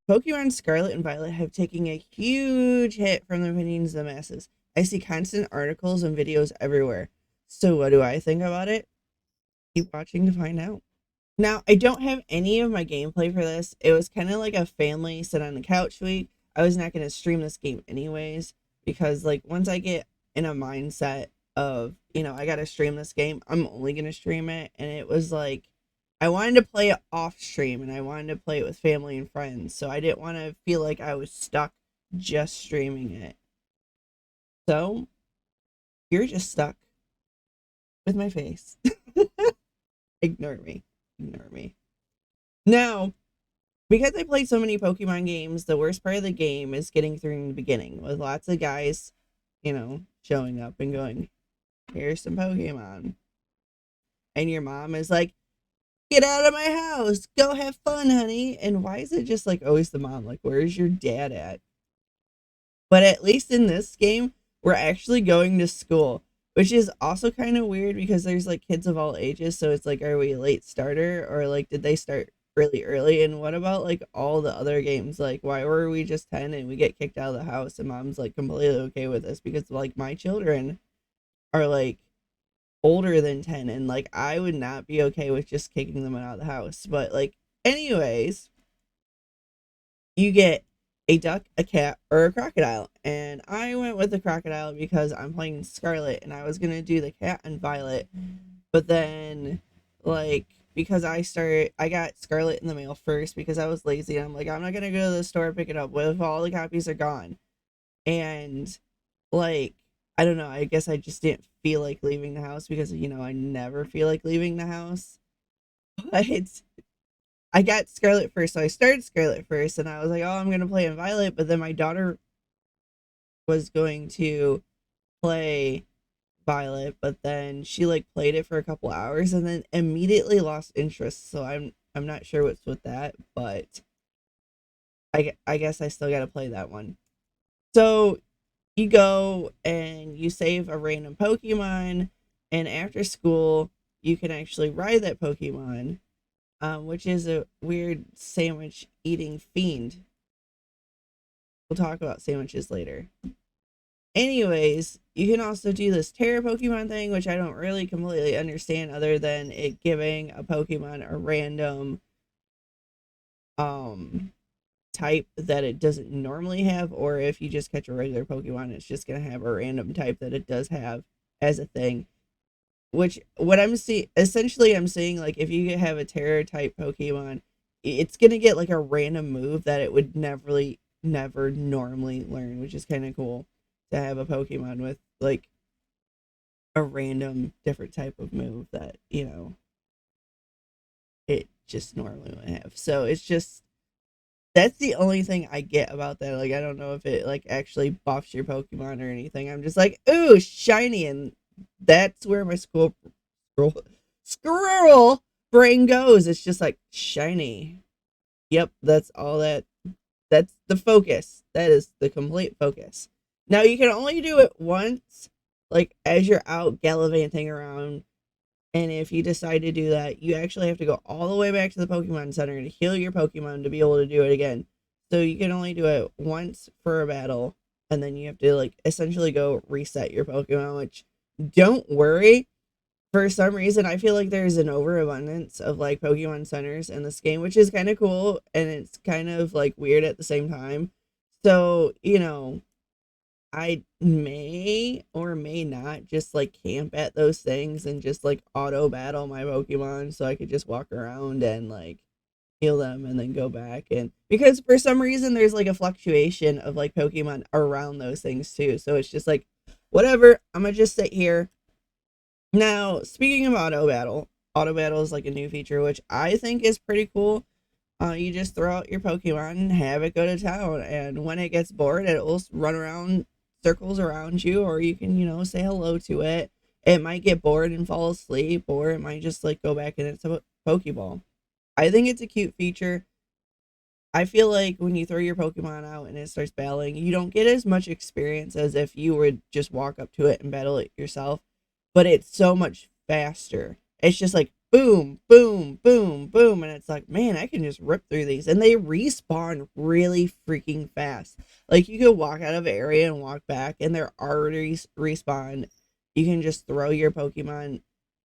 Pokemon Scarlet and Violet have taken a huge hit from the opinions of the masses. I see constant articles and videos everywhere. So, what do I think about it? Keep watching to find out. Now, I don't have any of my gameplay for this. It was kind of like a family sit on the couch week. I was not going to stream this game anyways because, like, once I get in a mindset of, I got to stream this game, I'm only going to stream it. And it was like, I wanted to play it off stream and I wanted to play it with family and friends. So I didn't want to feel like I was stuck just streaming it. So you're just stuck with my face. Ignore me. Ignore me. Now, because I played so many Pokemon games, the worst part of the game is getting through in the beginning with lots of guys, showing up and going, here's some Pokemon. And your mom is like, get out of my house. Go have fun, honey. And why is it just like always the mom? Like, where's your dad at? But at least in this game, we're actually going to school, which is also kind of weird because there's like kids of all ages. So it's like, are we a late starter or like did they start really early? And what about like all the other games? Like, why were we just 10 and we get kicked out of the house and mom's like completely okay with this? Because like my children are like older than 10 and like I would not be okay with just kicking them out of the house. But like, anyways, you get a duck, a cat, or a crocodile. And I went with the crocodile because I'm playing Scarlet and I was going to do the cat and Violet. But then, like, because I got Scarlet in the mail first because I was lazy. I'm like, I'm not going to go to the store and pick it up. What if all the copies are gone? And, like, I don't know. I guess I just didn't feel like leaving the house because, I never feel like leaving the house. But I got Scarlet first, so I started Scarlet first, and I was like, oh, I'm gonna play in Violet, but then my daughter was going to play Violet, but then she like played it for a couple hours and then immediately lost interest. So I'm not sure what's with that, but I guess I still gotta play that one. So you go and you save a random Pokemon, and after school you can actually ride that Pokemon, which is a weird sandwich eating fiend. We'll talk about sandwiches later. Anyways, you can also do this Terra Pokemon thing, which I don't really completely understand other than it giving a Pokemon a random um type that it doesn't normally have, or if you just catch a regular Pokemon, it's just gonna have a random type that it does have as a thing. Which what I'm seeing essentially I'm saying like if you have a Terra type Pokemon, it's gonna get like a random move that it would never normally learn, which is kind of cool to have a Pokemon with like a random different type of move that it just normally would have. So it's just that's the only thing I get about that. Like I don't know if it like actually buffs your Pokemon or anything. I'm just like, ooh, shiny, and that's where my squirrel, squirrel brain goes. It's just like shiny. Yep, that's all that. That's the focus. That is the complete focus. Now you can only do it once, like as you're out gallivanting around. And if you decide to do that, you actually have to go all the way back to the Pokemon Center to heal your Pokemon to be able to do it again. So you can only do it once for a battle, and then you have to like essentially go reset your Pokemon, which don't worry. For some reason, I feel like there's an overabundance of like Pokemon centers in this game, which is kind of cool and it's kind of like weird at the same time. So, I may or may not just like camp at those things and just like auto battle my Pokemon so I could just walk around and like heal them and then go back. And because for some reason there's like a fluctuation of like Pokemon around those things too. So it's just like, whatever, I'm gonna just sit here. Now, speaking of auto battle is like a new feature, which I think is pretty cool. You just throw out your Pokemon and have it go to town, and when it gets bored, it will run around circles around you, or you can, say hello to it. It might get bored and fall asleep, or it might just like go back and it's a Pokeball. I think it's a cute feature. I feel like when you throw your Pokemon out and it starts battling, you don't get as much experience as if you would just walk up to it and battle it yourself, but it's so much faster. It's just like boom, boom, boom, boom. And it's like, man, I can just rip through these. And they respawn really freaking fast. Like, you could walk out of an area and walk back, and they're already respawned. You can just throw your Pokemon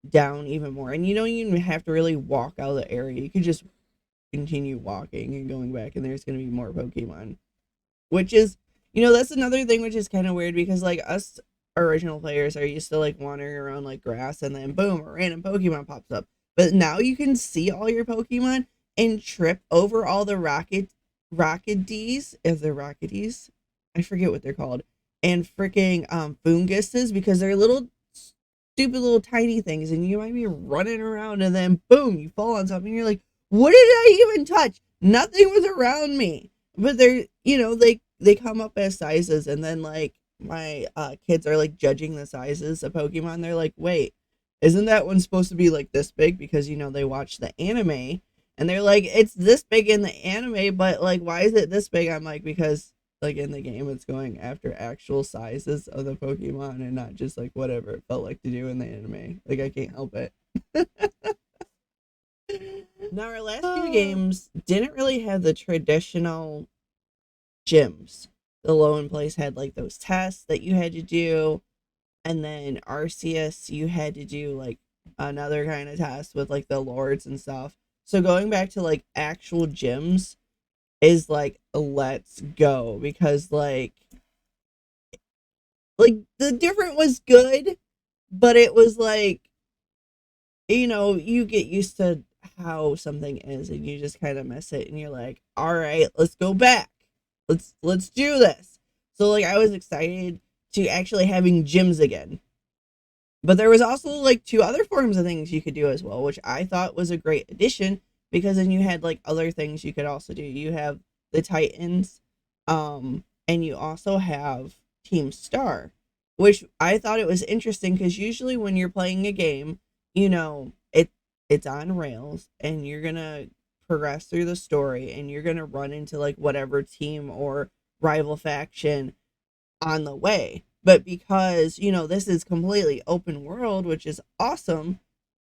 down even more. And you don't even have to really walk out of the area. You can just continue walking and going back, and there's going to be more Pokemon. Which is, that's another thing which is kind of weird because, like, us original players are used to, like, wandering around, like, grass, and then boom, a random Pokemon pops up. But now you can see all your Pokemon and trip over all the Rockities, if they're Rockities, I forget what they're called, and freaking Funguses, because they're little stupid little tiny things, and you might be running around, and then boom, you fall on something, and you're like, what did I even touch? Nothing was around me. But they're, they come up as sizes, and then, like, my kids are, like, judging the sizes of Pokemon. They're like, wait, isn't that one supposed to be, like, this big? Because, they watch the anime, and they're like, it's this big in the anime, but, like, why is it this big? I'm like, because, like, in the game, it's going after actual sizes of the Pokemon and not just, like, whatever it felt like to do in the anime. Like, I can't help it. Now, our last few games didn't really have the traditional gyms. The low in place had, like, those tests that you had to do, and then Arceus, you had to do, like, another kind of test with, like, the lords and stuff. So going back to, like, actual gyms is like, let's go, because like the different was good, but it was like, you get used to how something is, and you just kind of miss it, and you're like, all right, let's go back, let's do this. So, like, I was excited to actually having gyms again, but there was also, like, two other forms of things you could do as well, which I thought was a great addition, because then you had, like, other things you could also do. You have the Titans, and you also have Team Star, which I thought it was interesting, because usually when you're playing a game, it's on rails, and you're gonna progress through the story, and you're gonna run into, like, whatever team or rival faction on the way. But because, this is completely open world, which is awesome,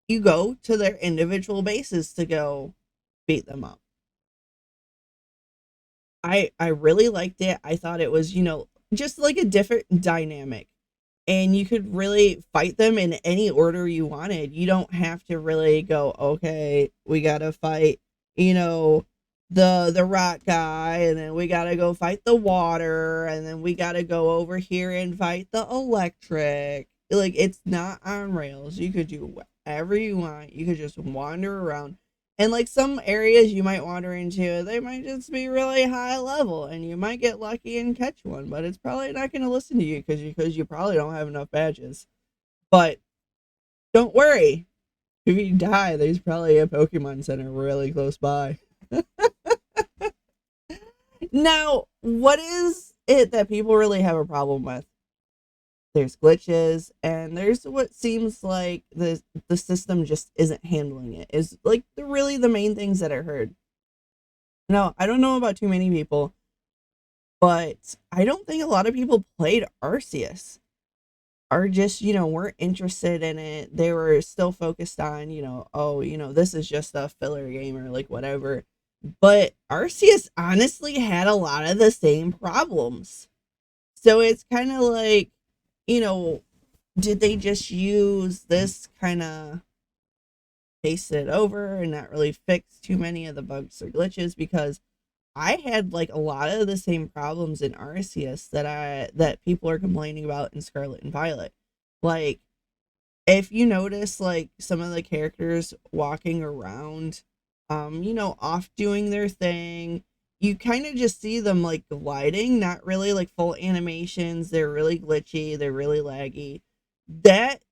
you go to their individual bases to go beat them up. I really liked it. I thought it was, just like a different dynamic. And you could really fight them in any order you wanted. You don't have to really go, okay, we gotta fight, the rock guy, and then we gotta go fight the water, and then we gotta go over here and fight the electric. Like, it's not on rails. You could do whatever you want. You could just wander around. And, like, some areas you might wander into, they might just be really high level, and you might get lucky and catch one, but it's probably not going to listen to you because you probably don't have enough badges. But don't worry, if you die, there's probably a Pokemon Center really close by. Now, what is it that people really have a problem with? There's glitches, and there's what seems like the system just isn't handling it, is like really the main things that I heard. Now, I don't know about too many people, but I don't think a lot of people played Arceus, or just, weren't interested in it. They were still focused on, oh, this is just a filler game, or like whatever. But Arceus honestly had a lot of the same problems. So it's kind of like, you know, did they just use this kind of paste it over and not really fix too many of the bugs or glitches? Because I had like a lot of the same problems in Arceus that people are complaining about in Scarlet and Violet. Like, if you notice, like, some of the characters walking around, off doing their thing, you kind of just see them like gliding, not really like full animations. They're really glitchy, they're really laggy. That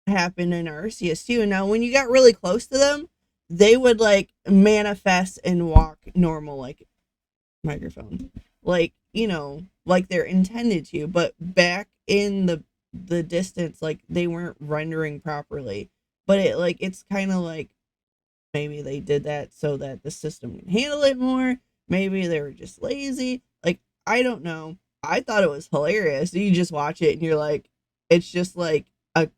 happened in Arceus too. Now, when you got really close to them, they would like manifest and walk normal, like microphone, like, like they're intended to. But back in the distance, like, they weren't rendering properly. But it's kind of like maybe they did that so that the system can handle it more. Maybe they were just lazy. Like, I don't know. I thought it was hilarious. You just watch it and you're like, it's just like a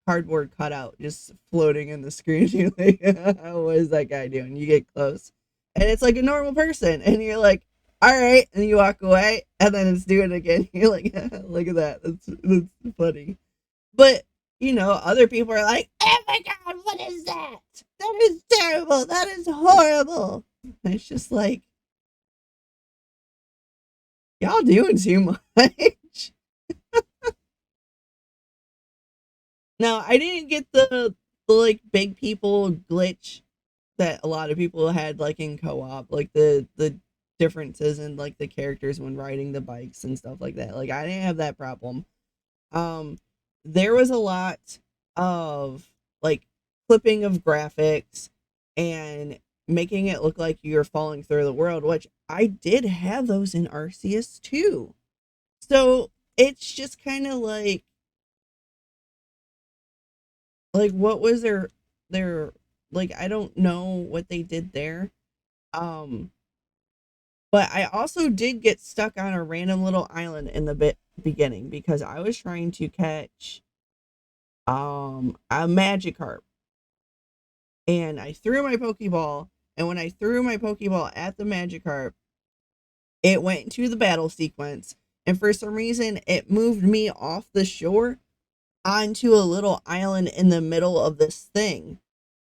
cardboard cutout just floating in the screen. You're like, what is that guy doing? You get close, and it's like a normal person, and you're like, all right, and you walk away, and then it's doing it again. You're like, look at that. That's funny. But other people are like, oh my god, what is that? That is terrible. That is horrible. And it's just like, y'all doing too much. Now, I didn't get the like big people glitch that a lot of people had like in co-op, like the differences in like the characters when riding the bikes and stuff like that. Like I didn't have that problem. Um there was a lot of like clipping of graphics and making it look like you're falling through the world, which I did have those in Arceus too. So it's just kind of like what was their like I don't know what they did there. Um but I also did get stuck on a random little island in the beginning because I was trying to catch a Magikarp, and I threw my Pokeball, and when I threw my Pokeball at the Magikarp, it went into the battle sequence, and for some reason it moved me off the shore onto a little island in the middle of this thing.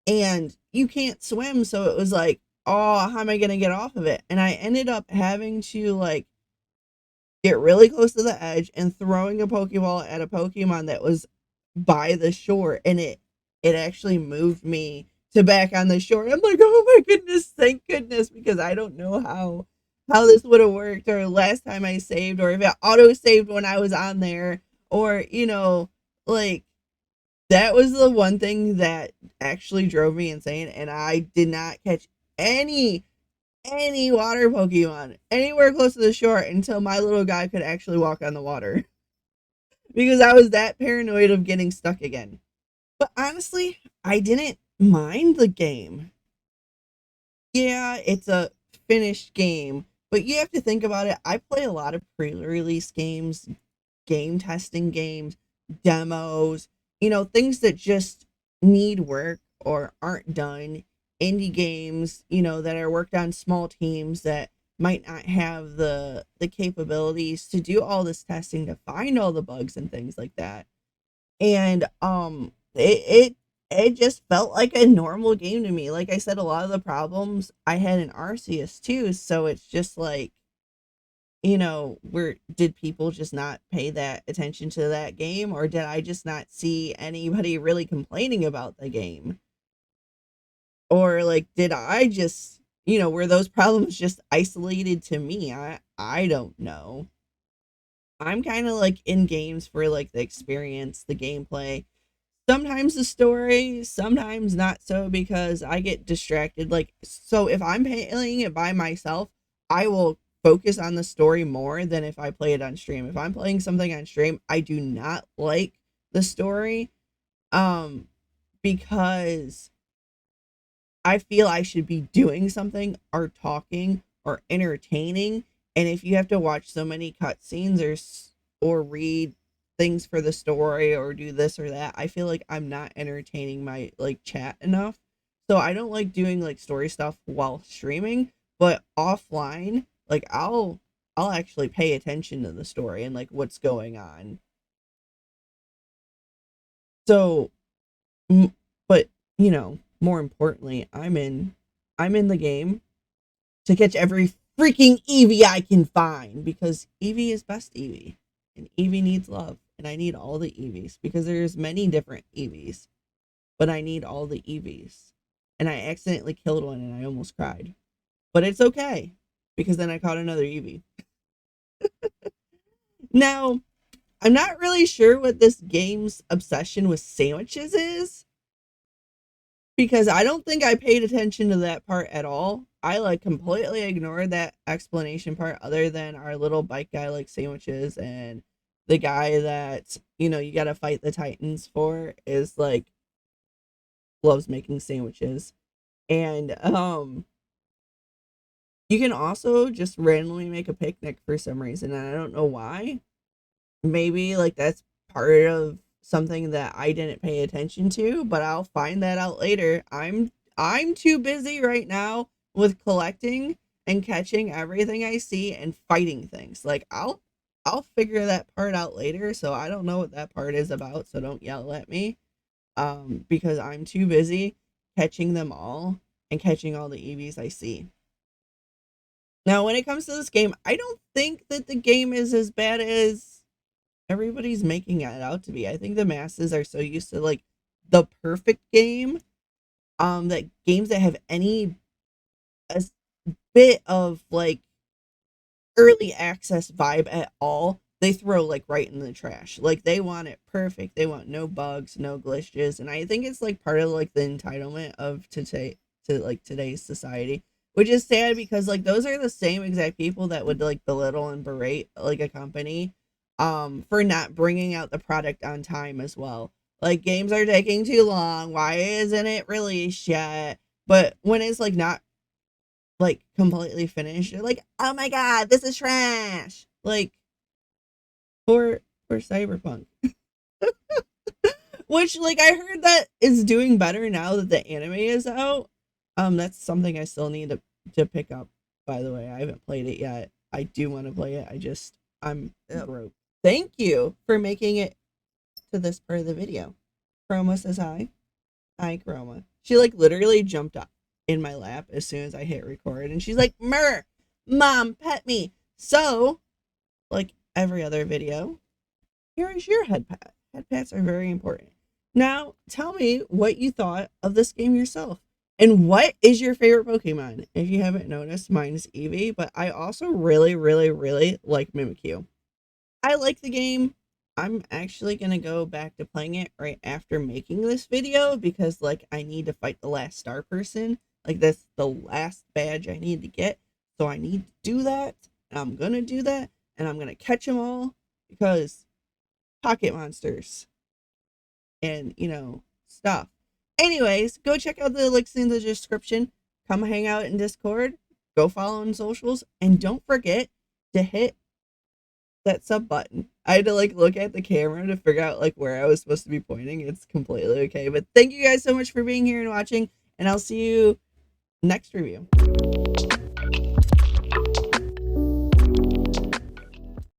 And you can't swim, so it was like, oh, how am I gonna get off of it? And I ended up having to like get really close to the edge and throwing a Pokeball at a Pokemon that was by the shore, and it actually moved me to back on the shore. I'm like, oh my goodness, thank goodness, because I don't know how this would have worked, or last time I saved, or if it auto saved when I was on there, or like that was the one thing that actually drove me insane, and I did not catch any water Pokemon anywhere close to the shore until my little guy could actually walk on the water because I was that paranoid of getting stuck again. But honestly, I didn't mind the game. Yeah, it's a finished game, but you have to think about it. I play a lot of pre-release games, game testing games, demos, things that just need work or aren't done, indie games, that are worked on small teams that might not have the capabilities to do all this testing to find all the bugs and things like that. And it just felt like a normal game to me. Like I said, a lot of the problems I had in Arceus too, so it's just like, where did people just not pay that attention to that game, or did I just not see anybody really complaining about the game? Or like did I just, were those problems just isolated to me? I don't know. I'm kind of like in games for like the experience, the gameplay, sometimes the story, sometimes not so, because I get distracted. Like, so if I'm playing it by myself, I will focus on the story more than if I play it on stream. If I'm playing something on stream, I do not like the story um because I feel I should be doing something or talking or entertaining. And if you have to watch so many cutscenes or read things for the story or do this or that, I feel like I'm not entertaining my like chat enough. So I don't like doing like story stuff while streaming, but offline, like I'll actually pay attention to the story and like what's going on. So, but more importantly, I'm in the game to catch every freaking Eevee I can find, because Eevee is best Eevee, and Eevee needs love, and I need all the Eevees because there's many different Eevees, but I need all the Eevees. And I accidentally killed one and I almost cried, but it's okay because then I caught another Eevee. Now, I'm not really sure what this game's obsession with sandwiches is, because I don't think I paid attention to that part at all. I like completely ignored that explanation part, other than our little bike guy likes sandwiches, and the guy that, you gotta fight the Titans for is like loves making sandwiches. And you can also just randomly make a picnic for some reason, and I don't know why. Maybe like that's part of something that I didn't pay attention to, but I'll find that out later. I'm too busy right now with collecting and catching everything I see and fighting things. Like I'll figure that part out later, so I don't know what that part is about, so don't yell at me. Because I'm too busy catching them all and catching all the EVs I see. Now, when it comes to this game, I don't think that the game is as bad as everybody's making it out to be. I think the masses are so used to like the perfect game, that games that have any a bit of like early access vibe at all, they throw like right in the trash. Like they want it perfect. They want no bugs, no glitches, and I think it's like part of like the entitlement of to like today's society, which is sad because like those are the same exact people that would like belittle and berate like a company for not bringing out the product on time as well. Like games are taking too long. Why isn't it released yet? But when it's like not like completely finished, you're like, oh my god, this is trash. Like for Cyberpunk. Which like I heard that is doing better now that the anime is out. That's something I still need to pick up, by the way. I haven't played it yet. I do want to play it. I'm broke. Thank you for making it to this part of the video. Chroma says hi. Hi, Chroma. She like literally jumped up in my lap as soon as I hit record, and she's like, "Mer, mom, pet me." So, like every other video, here is your head pat. Head pats are very important. Now, tell me what you thought of this game yourself. And what is your favorite Pokemon? If you haven't noticed, mine is Eevee, but I also really, really, really like Mimikyu. I like the game. I'm actually going to go back to playing it right after making this video because, like, I need to fight the last star person. Like, that's the last badge I need to get. So I need to do that. And I'm going to do that. And I'm going to catch them all because pocket monsters and, you know, stuff. Anyways, go check out the links in the description. Come hang out in Discord. Go follow on socials. And don't forget to hit that sub button. I had to like look at the camera to figure out like where I was supposed to be pointing. It's completely okay. But thank you guys so much for being here and watching. And I'll see you next review.